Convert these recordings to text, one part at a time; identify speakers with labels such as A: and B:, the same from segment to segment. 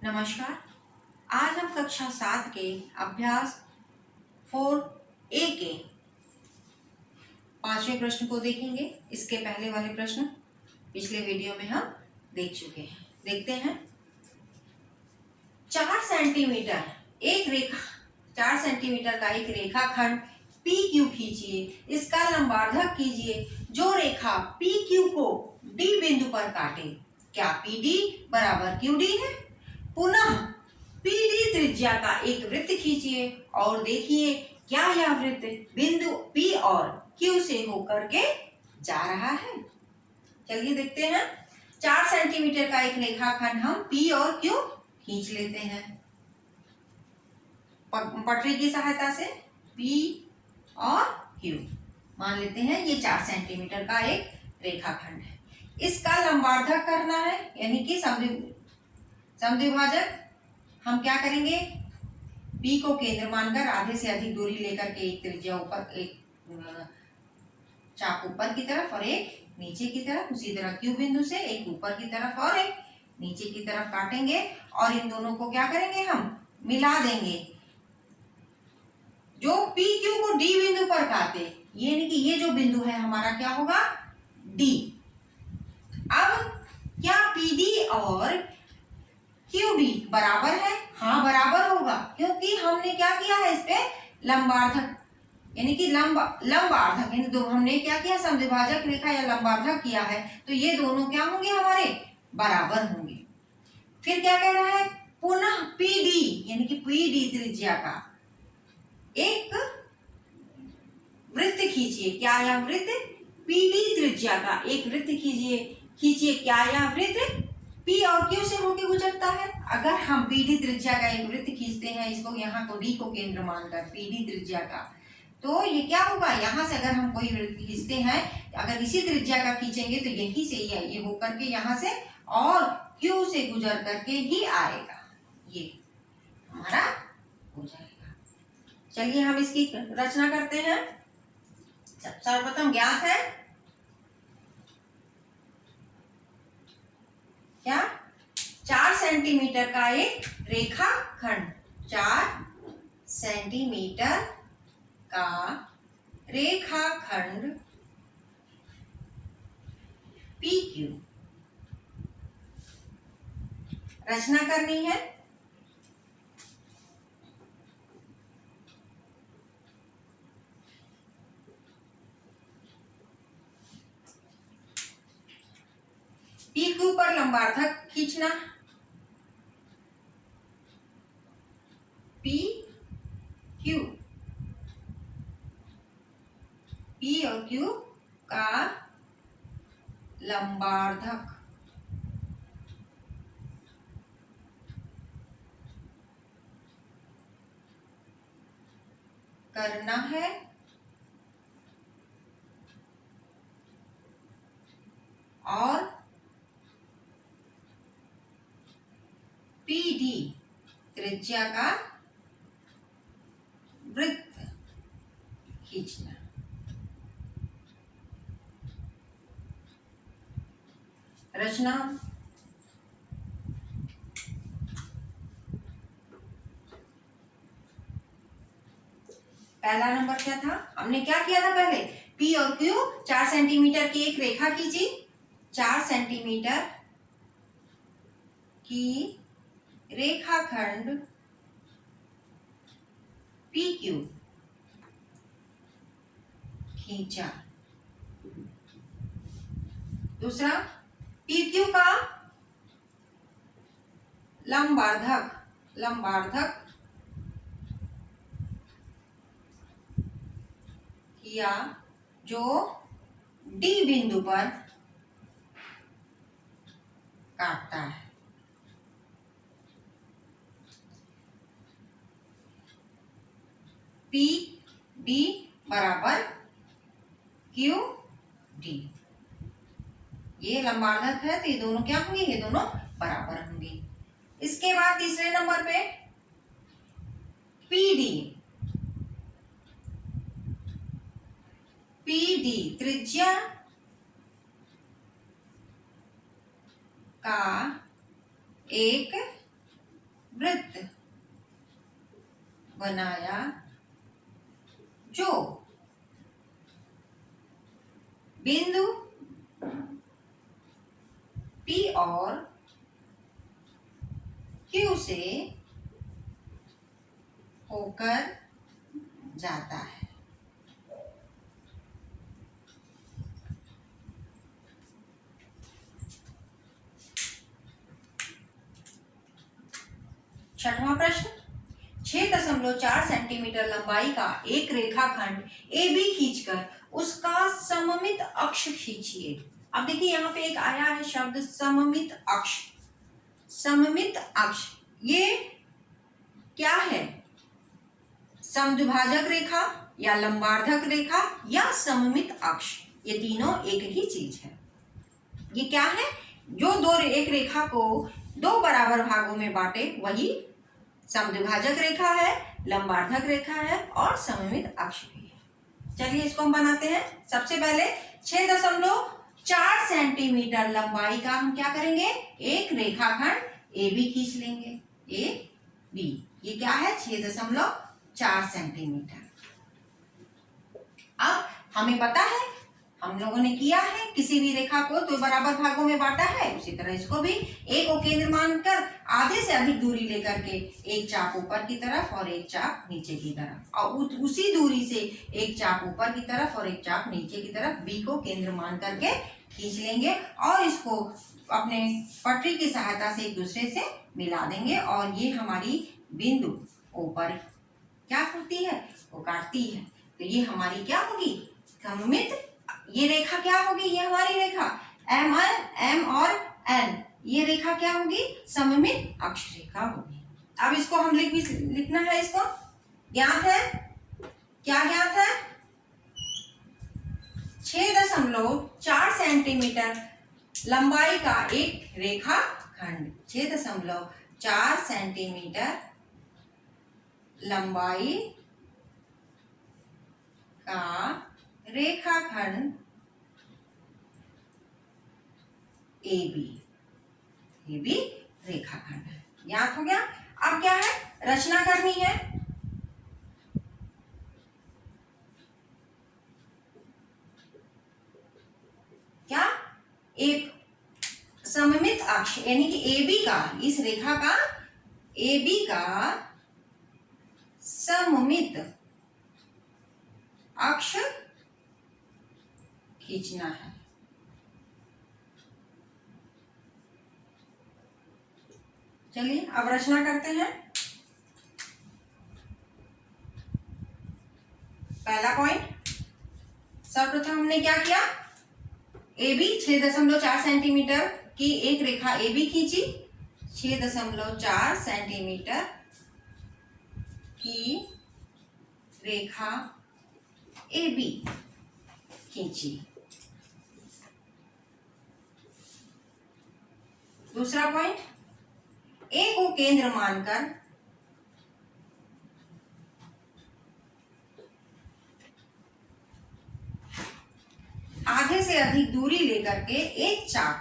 A: नमस्कार। आज हम कक्षा 7 के अभ्यास 4A के 5वें प्रश्न को देखेंगे। इसके पहले वाले प्रश्न पिछले वीडियो में हम देख चुके हैं। देखते हैं। 4 सेंटीमीटर का एक रेखाखंड PQ खींचिए। इसका लंबार्धक कीजिए। जो रेखा PQ को D बिंदु पर काटे, क्या PD बराबर QD है? पुनः PD त्रिज्या का एक वृत्त खींचिए और देखिए क्या यह वृत्त बिंदु P और Q से होकर के जा रहा है। चलिए देखते हैं। 4 सेंटीमीटर का एक रेखाखंड हम P और Q खींच लेते हैं पटरी की सहायता से। P और Q मान लेते हैं ये 4 सेंटीमीटर का एक रेखाखंड है। इसका लंबार्धक करना है, यानी कि समद्विभाजक। हम क्या करेंगे? P को केंद्र मानकर आधे से अधिक दूरी लेकर के एक त्रिज्या ऊपर, एक चाप ऊपर की तरफ और एक नीचे की तरफ, उसी तरह Q बिंदु से एक ऊपर की तरफ और एक नीचे की तरफ काटेंगे और इन दोनों को क्या करेंगे? हम मिला देंगे। जो PQ को D बिंदु पर काटे, यानी कि ये जो बिंदु है हमारा क्या होगा? D। अब क्या PD और QD बराबर है? हाँ, बराबर होगा, क्योंकि हमने क्या किया है? इस पे लंबार्धक, यानी कि लंबार्धक, यानी दो हमने क्या किया? समद्विभाजक रेखा या लंबार्धक किया है, तो ये दोनों क्या होंगे? हमारे बराबर होंगे। फिर क्या कह रहा है? पुनः PD, यानी कि PD त्रिज्या का एक वृत्त खींचिए। क्या यह वृत्त? PD त्रिज्या का एक वृत्त खींचिए। क्या यह वृत्त P और Q से होके गुजरता है? अगर हम PD त्रिज्या का एक वृत्त खींचते हैं, इसको यहाँ को D को केंद्र मानकर PD त्रिज्या का, तो ये क्या होगा? यहाँ से अगर हम कोई वृत्त खींचते हैं, अगर इसी त्रिज्या का खींचेंगे तो यहीं से ये होकर के यहाँ से और Q से गुजर करके ही आएगा, ये हमारा हो जाएगा। चलिए हम इसकी रचना करते हैं। सर्वप्रथम ज्ञात है क्या? 4 सेंटीमीटर का एक रेखाखंड, 4 सेंटीमीटर का रेखाखंड PQ रचना करनी है। PQ पर लंबार्धक खींचना। PQ, P और Q का लंबार्धक करना है और PD त्रिज्या का वृत्त खींचना। रचना। पहला नंबर क्या था? हमने क्या किया था पहले? P और Q 4 सेंटीमीटर की एक रेखा खींची। 4 सेंटीमीटर की रेखाखंड PQ खींचा। दूसरा, PQ का लंबार्धक किया, जो D बिंदु पर काटता है। PD बराबर QD। ये लंबार्धक है, तो ये दोनों क्या होंगे? ये दोनों बराबर होंगे। इसके बाद तीसरे नंबर पे PD त्रिज्या का एक वृत्त बनाया जो बिंदु P और Q से होकर जाता है। छठवां प्रश्न, 6.4 सेंटीमीटर लंबाई का एक रेखाखंड AB खींचकर उसका सममित अक्ष खींचिए। अब देखिए यहाँ पे एक आया है शब्द सममित अक्ष। सममित अक्ष ये क्या है? समद्विभाजक रेखा या लंबार्धक रेखा या सममित अक्ष, ये तीनों एक ही चीज है। ये क्या है? जो एक रेखा को दो बराबर भागों में बांटे वही समद्विभाजक रेखा है, लंबार्धक रेखा है और सममित अक्ष भी है। चलिए इसको हम बनाते हैं। सबसे पहले 6.4 सेंटीमीटर लंबाई का हम क्या करेंगे? एक रेखाखंड AB खींच लेंगे। AB ये क्या है? 6.4 सेंटीमीटर। अब हमें पता है, हम लोगों ने किया है, किसी भी रेखा को दो बराबर भागों में बांटा है, उसी तरह इसको भी एक को केंद्र मानकर आधे से अधिक दूरी लेकर के एक चाप ऊपर की तरफ और एक चाप नीचे की तरफ, और उसी दूरी से एक चाप ऊपर की तरफ और एक चाप नीचे की तरफ B को केंद्र मान करके खींच लेंगे और इसको अपने पटरी की सहायता से एक दूसरे से मिला देंगे और ये हमारी बिंदु ऊपर क्या करती है? वो काटती है। तो ये हमारी क्या होगी? सममित। ये रेखा क्या होगी? ये हमारी रेखा M और N, ये रेखा क्या होगी? सममित अक्ष रेखा होगी। अब इसको हम लिखना है। इसको ज्ञात है, क्या ज्ञात है? 6.4 सेंटीमीटर लंबाई का एक रेखाखंड, 6.4 सेंटीमीटर लंबाई का रेखाखंड AB रेखाखंड है। याद हो गया? अब क्या है? रचना करनी है। क्या? एक सममित अक्ष यानी कि AB का, इस रेखा का AB का सममित अक्ष खींचना है। चलिए अब रचना करते हैं। पहला पॉइंट, सर्वप्रथम हमने क्या किया? AB 6.4 सेंटीमीटर की एक रेखा AB खींची। 6.4 सेंटीमीटर की रेखा AB खींची। दूसरा पॉइंट, A को केंद्र मानकर आधे से अधिक दूरी लेकर के एक चाप,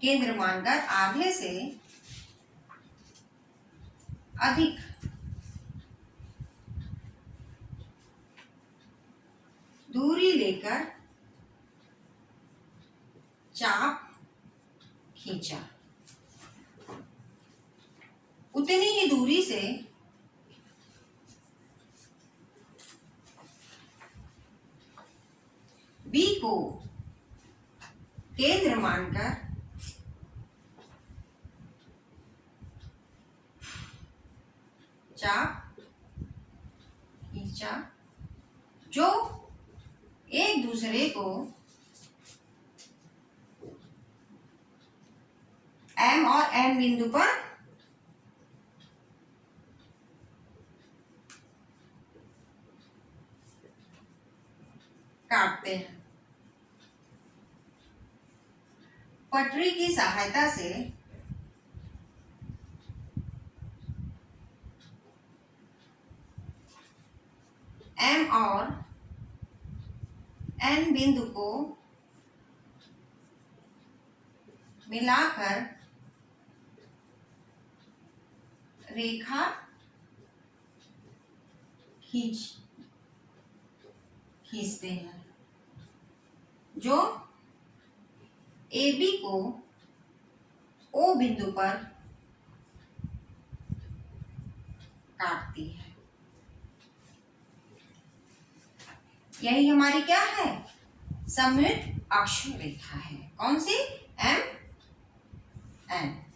A: केंद्र मानकर आधे से अधिक दूरी लेकर चाप खींचा। उतनी ही दूरी से B को केंद्र मानकर चाप खींचा, जो एक दूसरे को M और N बिंदु पर काटते हैं। पटरी की सहायता से M और N बिंदु को मिलाकर रेखा खींचते हैं जो AB को O बिंदु पर काटती है। यही हमारी क्या है? सममित अक्षरेखा है। कौन सी? MN।